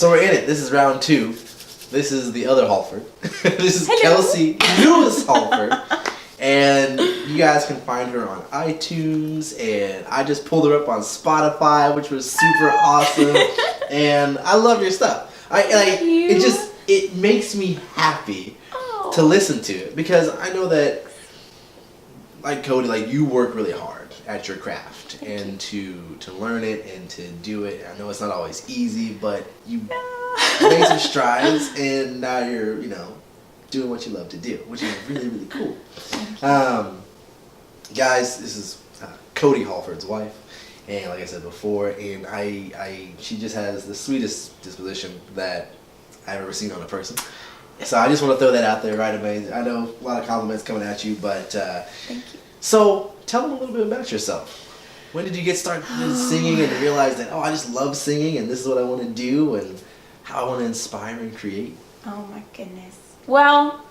So we're in it. This is round 2. This is the other Halford. This is Hello. Kelsey Lewis Halford. And you guys can find her on iTunes. And I just pulled her up on Spotify, which was super awesome. And I love your stuff. Thank you. It makes me happy to listen to it. Because I know that, like Cody, like you work really hard at your craft. And to learn it and to do it. I know it's not always easy, but you made some strides, and now you're, doing what you love to do, which is really, really cool. Guys, this is Cody Halford's wife, and like I said before, and she just has the sweetest disposition that I've ever seen on a person. So I just want to throw that out there right away. I know a lot of compliments coming at you, but thank you. So tell them a little bit about yourself. When did you get started singing and realize that, I just love singing and this is what I want to do and how I want to inspire and create? Oh my goodness. Well,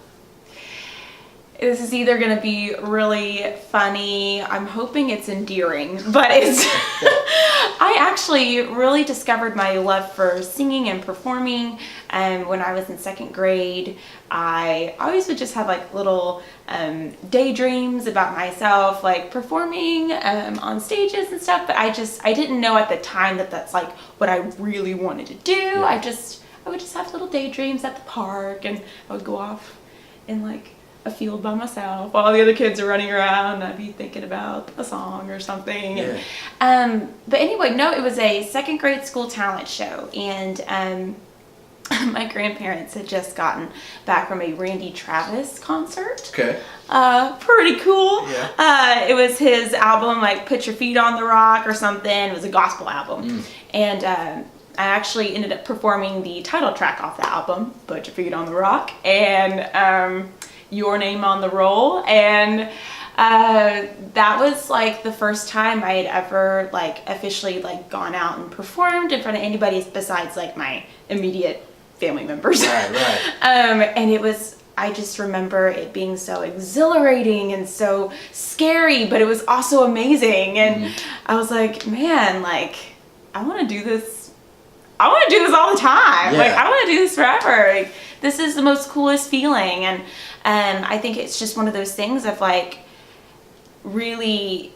this is either going to be really funny. I'm hoping it's endearing, but it's... I actually really discovered my love for singing and performing when I was in 2nd grade. I always would just have like little daydreams about myself, like performing on stages and stuff, but I didn't know at the time that that's like what I really wanted to do. Yeah. I would just have little daydreams at the park, and I would go off in like a field by myself while the other kids are running around, and I'd be thinking about a song or something. Yeah. But anyway, no, it was a 2nd grade school talent show, and my grandparents had just gotten back from a Randy Travis concert. Okay. Pretty cool. Yeah. It was his album, like Put Your Feet on the Rock or something. It was a gospel album. And I actually ended up performing the title track off the album, Put Your Feet on the Rock, and Your Name on the Roll. And that was like the first time I had ever like officially like gone out and performed in front of anybody besides like my immediate family members. Right. And it was, I just remember it being so exhilarating and so scary, but it was also amazing. And I was like, man, like I want to do this. I want to do this all the time. Yeah. Like I want to do this forever. Like, this is the most coolest feeling. And I think it's just one of those things of like really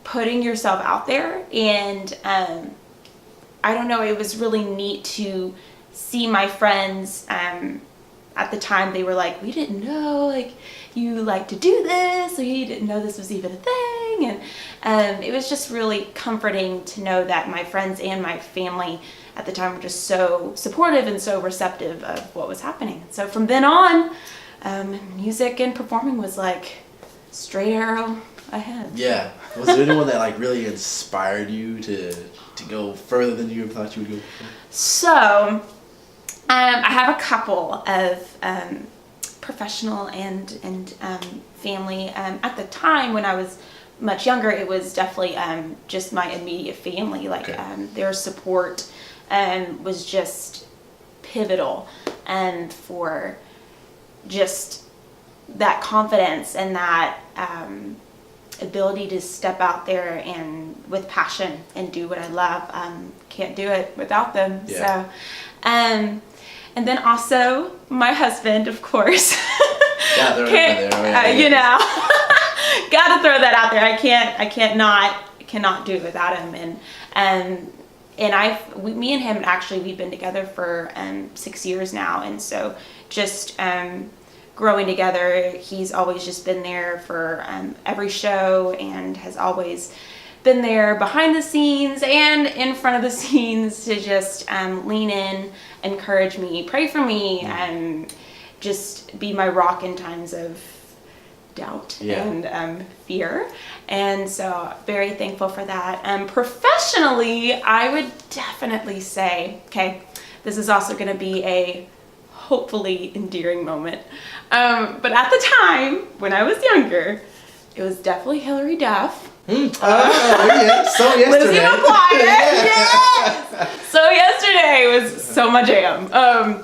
putting yourself out there. And I don't know, it was really neat to see my friends at the time. They were like, we didn't know like you like to do this, or you didn't know this was even a thing. And it was just really comforting to know that my friends and my family at the time were just so supportive and so receptive of what was happening. So from then on, music and performing was like straight arrow ahead. Yeah. Was there anyone that like really inspired you to go further than you ever thought you would go? So I have a couple of professional and family. At the time when I was much younger, it was definitely just my immediate family. Like their support was just pivotal for just that confidence and that ability to step out there and with passion and do what I love. Can't do it without them. Yeah. So and then also my husband, of course. Yeah, they're there. Gotta throw that out there. I cannot do it without him. And me and him actually, we've been together for 6 years now, and so just growing together, he's always just been there for every show and has always been there behind the scenes and in front of the scenes to just lean in, encourage me, pray for me, and just be my rock in times of doubt and fear. And so very thankful for that. Professionally, I would definitely say, okay, this is also going to be a hopefully endearing moment. But at the time when I was younger, it was definitely Hillary Duff. So yesterday. Lizzie McGuire. Yes. So yesterday was so my jam. Oh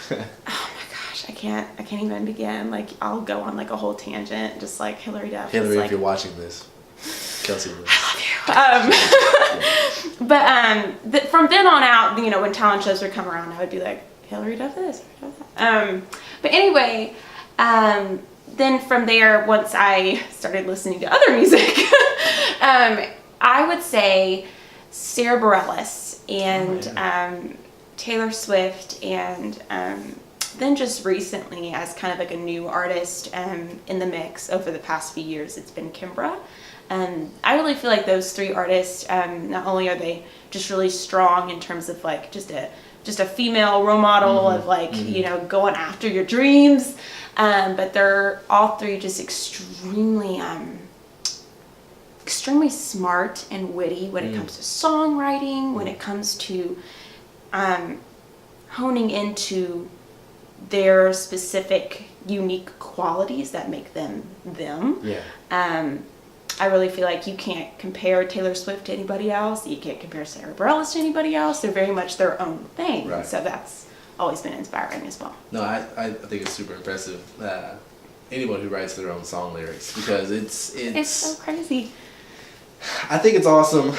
my gosh, I can't even begin. Like I'll go on like a whole tangent, just like Hillary Duff. Hillary, like, if you're watching this, Kelsey. I love you. From then on out, when talent shows would come around, I would be like, Hillary does this, Hillary does that. But anyway, then from there, once I started listening to other music, I would say Sarah Bareilles and Taylor Swift, and then just recently, as kind of like a new artist in the mix over the past few years, it's been Kimbra. I really feel like those three artists, not only are they just really strong in terms of like just a female role model of like, going after your dreams, but they're all three just extremely smart and witty when it comes to songwriting, when it comes to honing into their specific unique qualities that make them them. I really feel like you can't compare Taylor Swift to anybody else. You can't compare Sarah Bareilles to anybody else. They're very much their own thing. Right. So that's always been inspiring as well. No, I think it's super impressive. Anyone who writes their own song lyrics, because it's so crazy. I think it's awesome,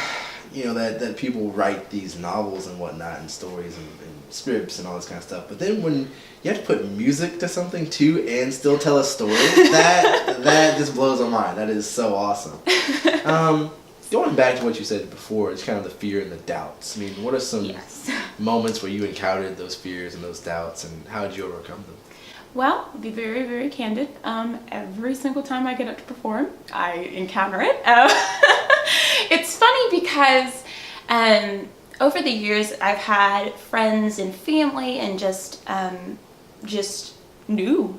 that people write these novels and whatnot and stories and scripts and all this kind of stuff. But then when you have to put music to something too and still tell a story, that just blows my mind. That is so awesome. Going back to what you said before, it's kind of the fear and the doubts. I mean, what are some moments where you encountered those fears and those doubts, and how did you overcome them? Well, to be very, very candid, every single time I get up to perform, I encounter it. It's funny because over the years, I've had friends and family and just new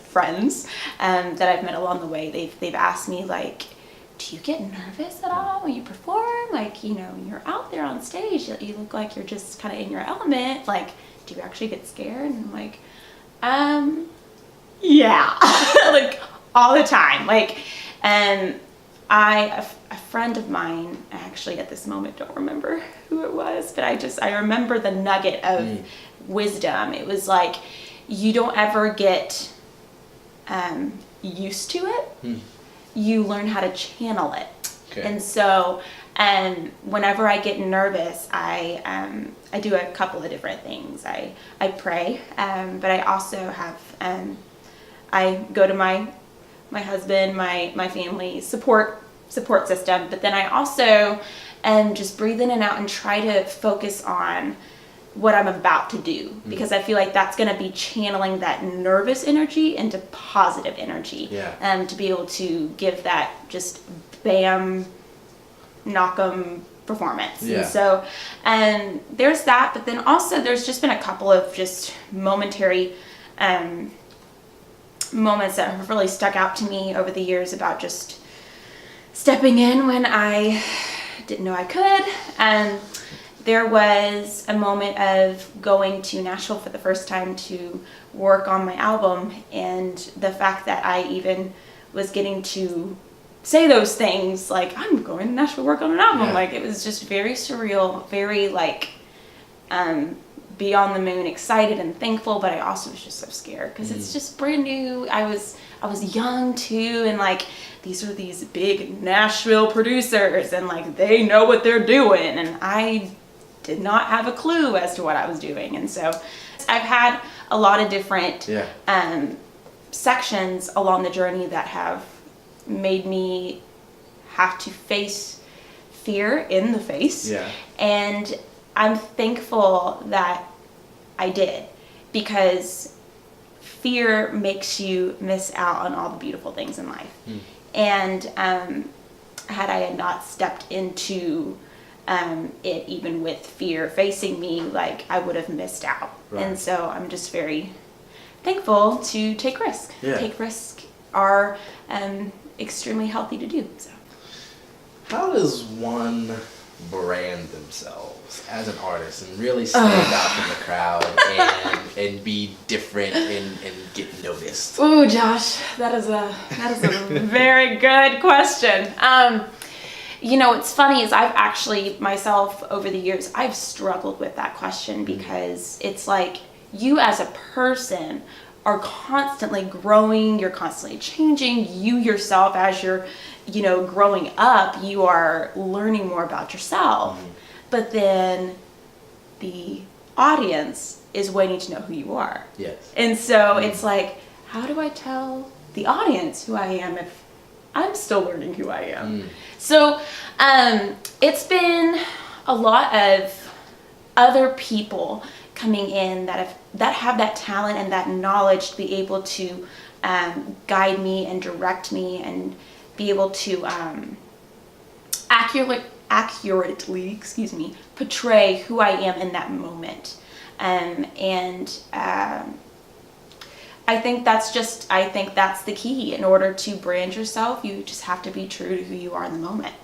friends that I've met along the way. They've asked me, like, do you get nervous at all when you perform? Like, you're out there on stage, you look like you're just kind of in your element. Like, do you actually get scared? And I'm like, yeah, like all the time. Like, a friend of mine, actually at this moment don't remember who it was, but I remember the nugget of wisdom. It was like, you don't ever get used to it. You learn how to channel it. Okay. And so, whenever I get nervous, I do a couple of different things. I pray, but I also have, I go to my husband, my family support system, but then I also just breathe in and out and try to focus on what I'm about to do, because I feel like that's going to be channeling that nervous energy into positive energy, to be able to give that just bam, knock 'em performance. And so, there's that, but then also there's just been a couple of just momentary moments that have really stuck out to me over the years about just stepping in when I didn't know I could. There was a moment of going to Nashville for the first time to work on my album, and the fact that I even was getting to say those things, like, I'm going to Nashville to work on an album. Like, it was just very surreal, very like beyond the moon excited and thankful, but I also was just so scared because it's just brand new. I was young too, and like, these are these big Nashville producers, and like, they know what they're doing, and I did not have a clue as to what I was doing. And so I've had a lot of different sections along the journey that have made me have to face fear in the face. And I'm thankful that I did, because fear makes you miss out on all the beautiful things in life. And had I not stepped into it, even with fear facing me, like, I would have missed out. And so I'm just very thankful to take risk. Take risks are extremely healthy to do. So, how does one brand themselves as an artist and really stand out from the crowd and be different and get noticed? Oh, Josh, that is a very good question. What's funny is I've actually myself over the years, I've struggled with that question, because it's like, you as a person are constantly growing, you're constantly changing. You yourself, as you're, growing up, you are learning more about yourself. But then the audience is waiting to know who you are. Yes. And so it's like, how do I tell the audience who I am if I'm still learning who I am? So it's been a lot of other people coming in that have that talent and that knowledge to be able to guide me and direct me and be able to accurately, portray who I am in that moment. I think that's the key. In order to brand yourself, you just have to be true to who you are in the moment.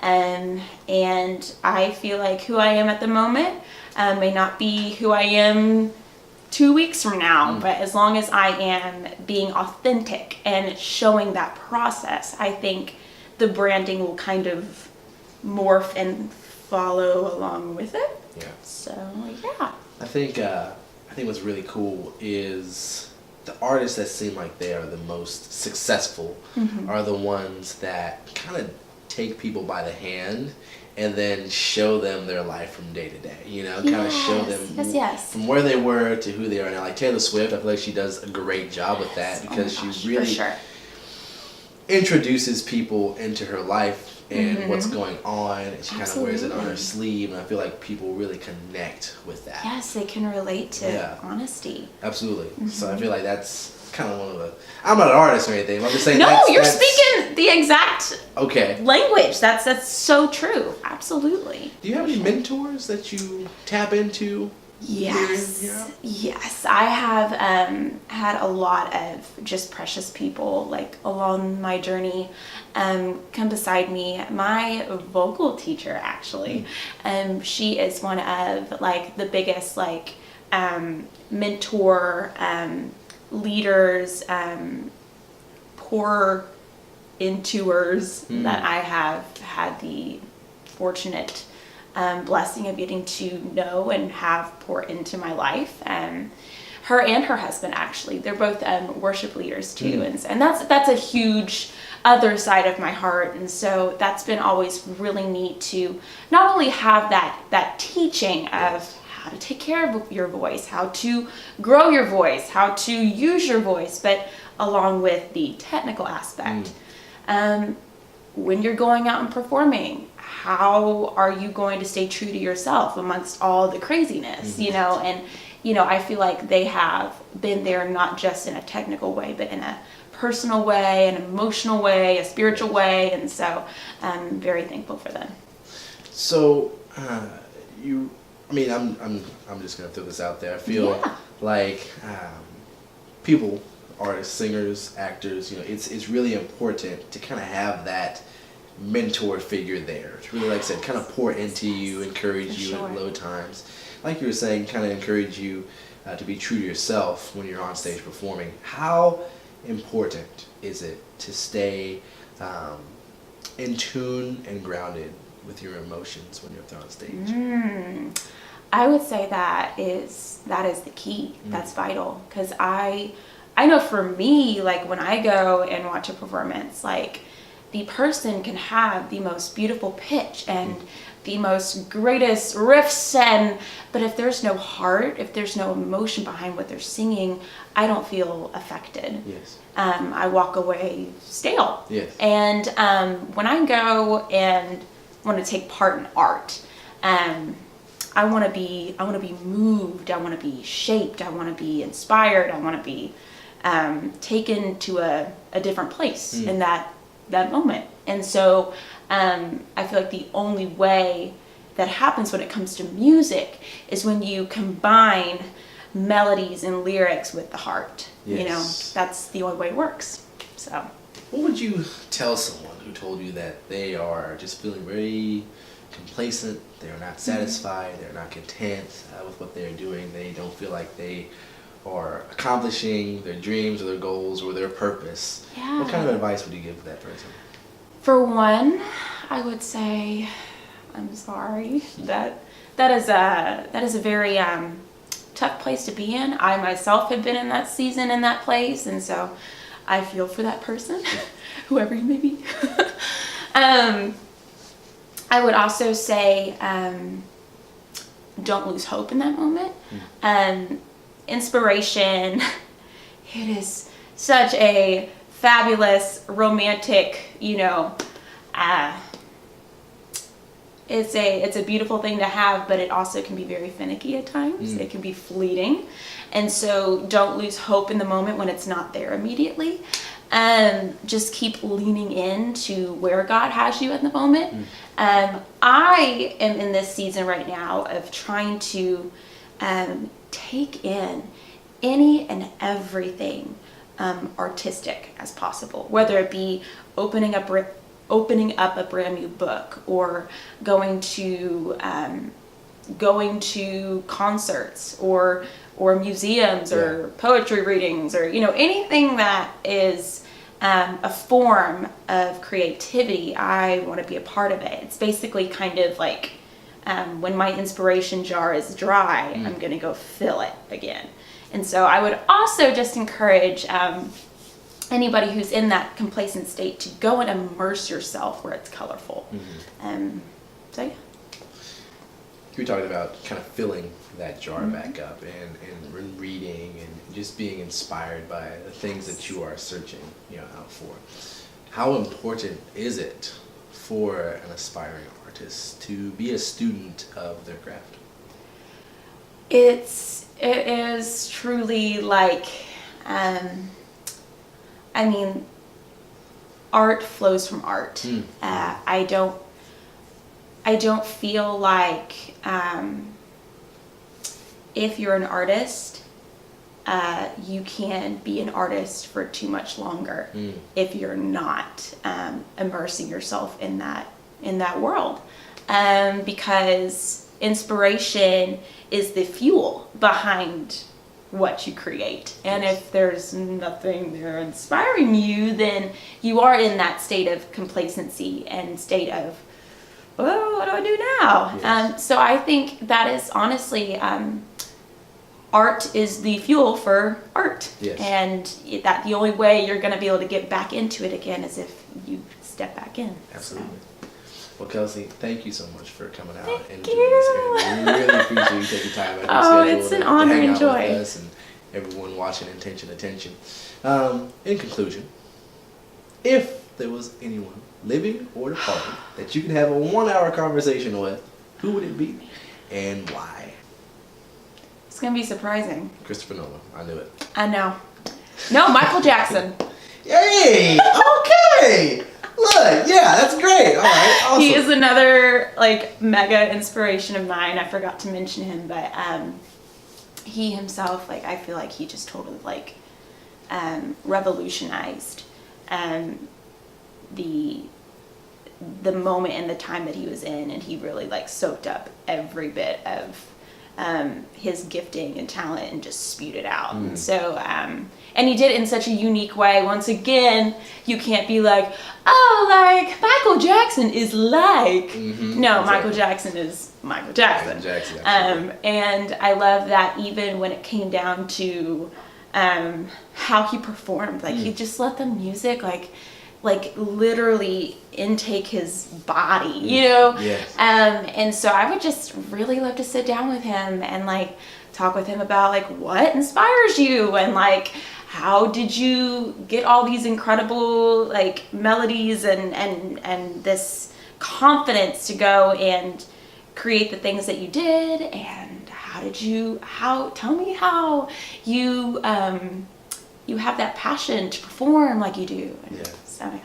And I feel like who I am at the moment may not be who I am 2 weeks from now, but as long as I am being authentic and showing that process, I think the branding will kind of morph and follow along with it. Yeah. So yeah. I think what's really cool is the artists that seem like they are the most successful are the ones that kind of take people by the hand and then show them their life from day to day, kind of show them from where they were to who they are now. Like Taylor Swift, I feel like she does a great job with that because she really introduces people into her life and what's going on, and she kind of wears it on her sleeve, and I feel like people really connect with that. Yes, they can relate to honesty. Absolutely. So I feel like that's kind of one of the... I'm not an artist or anything, but I'm just saying you're speaking the exact language. That's so true. Absolutely. Do you have any mentors that you tap into? Yes. I have had a lot of just precious people like along my journey come beside me. My vocal teacher, actually, she is one of like the biggest like mentor leaders, pour intoers that I have had the fortunate blessing of getting to know and have pour into my life. Her and her husband, actually, they're both worship leaders too, and that's a huge other side of my heart. And so that's been always really neat to not only have that teaching of how to take care of your voice, how to grow your voice, how to use your voice, but along with the technical aspect. When you're going out and performing, how are you going to stay true to yourself amongst all the craziness, And, I feel like they have been there not just in a technical way, but in a personal way, an emotional way, a spiritual way. And so I'm very thankful for them. So, I'm just going to throw this out there. I feel like people, artists, singers, actors, it's really important to kind of have that mentor figure there. To really, like I said, kind of pour into you, encourage you at low times. Like you were saying, kind of encourage you to be true to yourself when you're on stage performing. How important is it to stay in tune and grounded with your emotions when you're on stage? I would say that is the key. That's vital, because I know for me, like when I go and watch a performance, like the person can have the most beautiful pitch and the most greatest riffs, but if there's no heart, if there's no emotion behind what they're singing, I don't feel affected. Yes. I walk away stale. Yes. And when I go and want to take part in art, I want to be moved. I want to be shaped. I want to be inspired. I want to be taken to a different place in that moment. And so I feel like the only way that happens when it comes to music is when you combine melodies and lyrics with the heart. Yes. That's the only way it works. So what would you tell someone who told you that they are just feeling very complacent, they're not satisfied, they're not content with what they're doing, they don't feel like they are accomplishing their dreams or their goals or their purpose? What kind of advice would you give that person? For one, I would say, I'm sorry. That is a very tough place to be in. I myself have been in that season, in that place, and so I feel for that person, whoever you may be. I would also say, don't lose hope in that moment. Inspiration, it is such a fabulous, romantic, it's a beautiful thing to have, but it also can be very finicky at times. It can be fleeting. And so don't lose hope in the moment when it's not there immediately. Just keep leaning into where God has you at the moment. I am in this season right now of trying to take in any and everything artistic as possible, whether it be opening up a brand new book, or going to concerts, or museums, or poetry readings, or anything that is a form of creativity. I want to be a part of it. It's basically kind of like when my inspiration jar is dry, I'm going to go fill it again. And so I would also just encourage anybody who's in that complacent state to go and immerse yourself where it's colorful. So yeah. You talked about kind of filling that jar back up and reading and just being inspired by the things that you are searching out for. How important is it for an aspiring artist to be a student of their craft? It is truly like, art flows from art. I don't feel like if you're an artist, you can be an artist for too much longer if you're not immersing yourself in that world, because inspiration is the fuel behind what you create. And if there's nothing there inspiring you, then you are in that state of complacency and state of, well, what do I do now? So I think that is honestly, art is the fuel for art. And that the only way you're going to be able to get back into it again is if you step back in. Absolutely. Well, Kelsey, thank you so much for coming out Thank and you. doing this interview. We really appreciate you taking time out of your schedule it's an to honor hang and out joy. with us and everyone watching Attention. In conclusion, if there was anyone, living or departed, that you could have a 1-hour conversation with, who would it be and why? It's going to be surprising. Christopher Nolan. I knew it. I know. No, Michael Jackson. Yay! Okay! Look, yeah, that's great. All right, awesome. He is another mega inspiration of mine. I forgot to mention him, but he himself, I feel like he just totally revolutionized the moment and the time that he was in, and he really soaked up every bit of his gifting and talent and just spewed it out. And so and he did it in such a unique way. Once again, you can't be Michael Jackson is no, exactly. Michael Jackson is Michael Jackson. And I love that even when it came down to how he performed, he just let the music literally intake his body, Yes. And so I would just really love to sit down with him and talk with him about what inspires you, and how did you get all these incredible melodies and this confidence to go and create the things that you did, and tell me how you have that passion to perform like you do. And so yeah.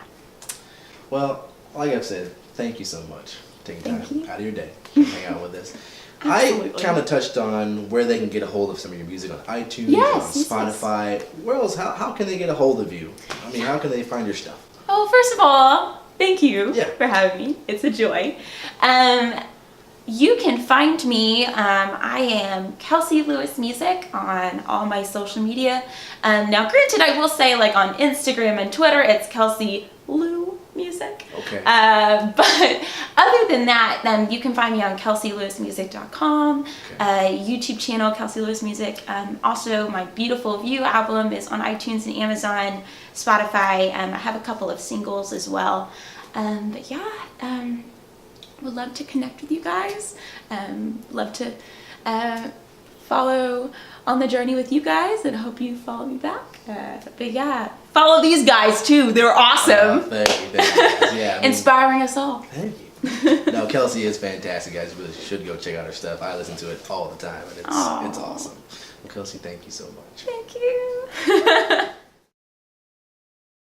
Well, like I've said, thank you so much for taking Thank time you. out of your day to hang out with us. I kind of touched on where they can get a hold of some of your music on iTunes, Yes, on Spotify. Where else? How can they get a hold of you? How can they find your stuff? Oh, first of all, thank you for having me. It's a joy. You can find me. I am Kelsey Lewis Music on all my social media. Now, granted, I will say on Instagram and Twitter, it's Kelsey Lou music. Okay. But other than that, you can find me on KelseyLewisMusic.com, YouTube channel Kelsey Lewis Music. Also, my Beautiful View album is on iTunes and Amazon, Spotify. I have a couple of singles as well. But yeah, would love to connect with you guys. Love to follow on the journey with you guys, and hope you follow me back. But yeah, follow these guys too. They're awesome. Thank you. Yeah, I mean, inspiring us all. Thank you. No, Kelsey is fantastic, guys. You really should go check out her stuff. I listen to it all the time, and it's awesome. Well, Kelsey, thank you so much. Thank you.